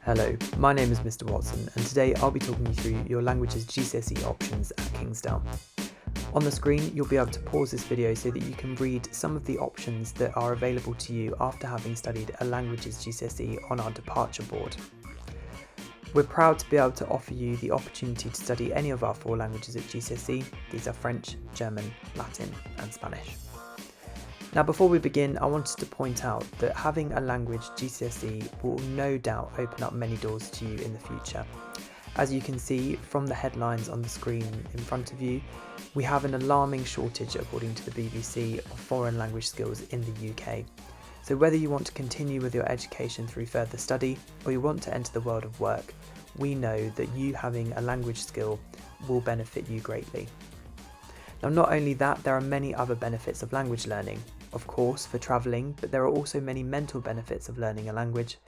Hello, my name is Mr. Watson and today I'll be talking you through your languages GCSE options at Kingsdale. On the screen you'll be able to pause this video so that you can read some of the options that are available to you after having studied a languages GCSE on our departure board. We're proud to be able to offer you the opportunity to study any of our 4 languages at GCSE. These are French, German, Latin and Spanish. Now before we begin, I wanted to point out that having a language GCSE will no doubt open up many doors to you in the future. As you can see from the headlines on the screen in front of you, we have an alarming shortage, according to the BBC, of foreign language skills in the UK. So whether you want to continue with your education through further study or you want to enter the world of work, we know that you having a language skill will benefit you greatly. Now not only that, there are many other benefits of language learning. Of course, for travelling, but there are also many mental benefits of learning a language.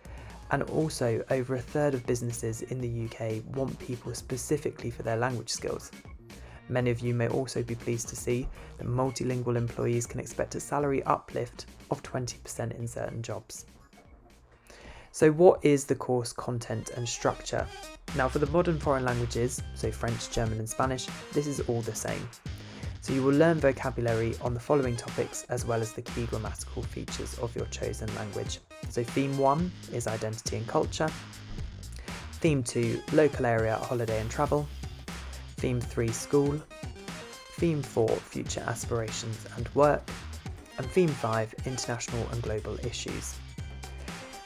And also, over a third of businesses in the UK want people specifically for their language skills. Many of you may also be pleased to see that multilingual employees can expect a salary uplift of 20% in certain jobs. So what is the course content and structure? Now for the modern foreign languages, so French, German and Spanish, this is all the same. So you will learn vocabulary on the following topics as well as the key grammatical features of your chosen language. So theme 1 is identity and culture, theme 2 local area, holiday and travel, theme 3 school, theme 4 future aspirations and work, and theme 5 international and global issues.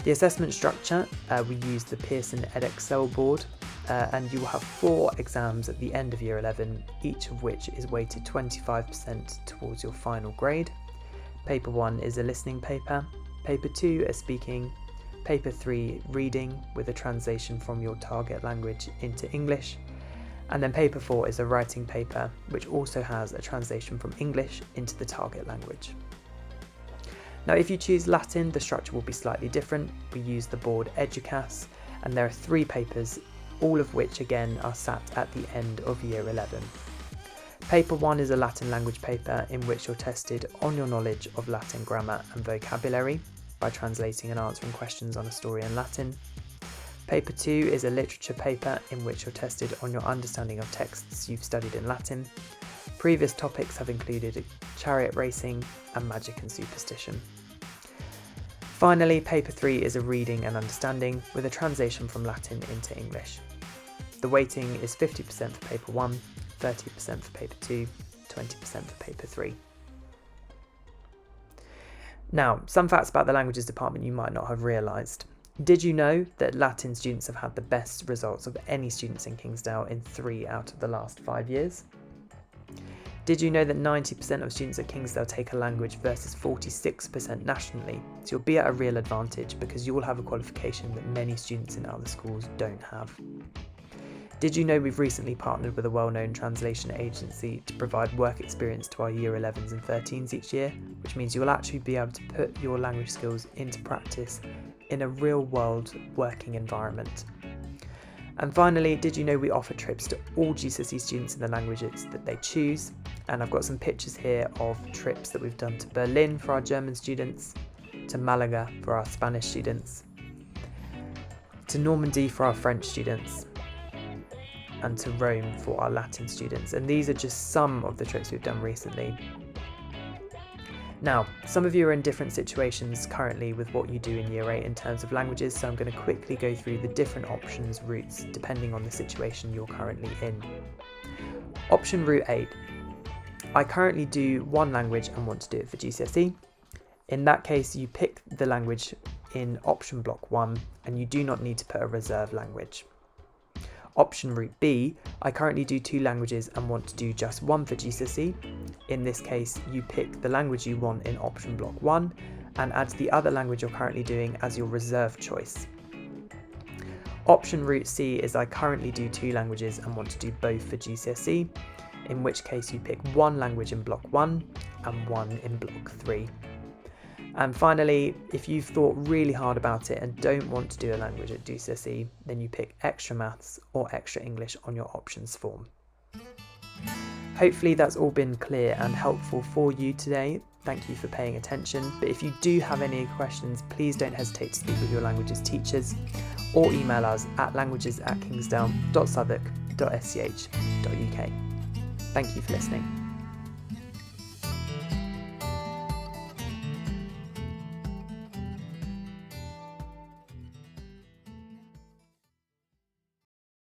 The assessment structure, we use the Pearson Edexcel board. And you will have 4 exams at the end of year 11, each of which is weighted 25% towards your final grade. Paper 1 is a listening paper, paper 2 a speaking, paper 3 reading with a translation from your target language into English, and then paper 4 is a writing paper which also has a translation from English into the target language. Now if you choose Latin, the structure will be slightly different. We use the board Educas and there are 3 papers, all of which again are sat at the end of year 11. Paper 1 is a Latin language paper in which you're tested on your knowledge of Latin grammar and vocabulary by translating and answering questions on a story in Latin. Paper 2 is a literature paper in which you're tested on your understanding of texts you've studied in Latin. Previous topics have included chariot racing and magic and superstition. Finally, paper 3 is a reading and understanding with a translation from Latin into English. The weighting is 50% for paper 1, 30% for paper 2, 20% for paper 3. Now, some facts about the languages department you might not have realised. Did you know that Latin students have had the best results of any students in Kingsdale in 3 out of the last 5 years? Did you know that 90% of students at Kingsdale take a language versus 46% nationally? So you'll be at a real advantage because you will have a qualification that many students in other schools don't have. Did you know we've recently partnered with a well-known translation agency to provide work experience to our year 11s and 13s each year, which means you will actually be able to put your language skills into practice in a real-world working environment. And finally, did you know we offer trips to all GCSE students in the languages that they choose? And I've got some pictures here of trips that we've done to Berlin for our German students, to Malaga for our Spanish students, to Normandy for our French students, and to Rome for our Latin students. And these are just some of the trips we've done recently. Now, some of you are in different situations currently with what you do in year 8 in terms of languages, so I'm going to quickly go through the different options routes depending on the situation you're currently in. Option route 8. I currently do 1 language and want to do it for GCSE. In that case, you pick the language in option block 1 and you do not need to put a reserve language. Option route B, I currently do 2 languages and want to do just 1 for GCSE. In this case, you pick the language you want in option block 1 and add the other language you're currently doing as your reserve choice. Option route C is I currently do 2 languages and want to do both for GCSE, in which case you pick 1 language in block 1 and 1 in block 3. And finally, if you've thought really hard about it and don't want to do a language at GCSE, then you pick extra maths or extra English on your options form. Hopefully that's all been clear and helpful for you today. Thank you for paying attention. But if you do have any questions, please don't hesitate to speak with your languages teachers or email us at languages@kingsdale.southwark.sch.uk. Thank you for listening.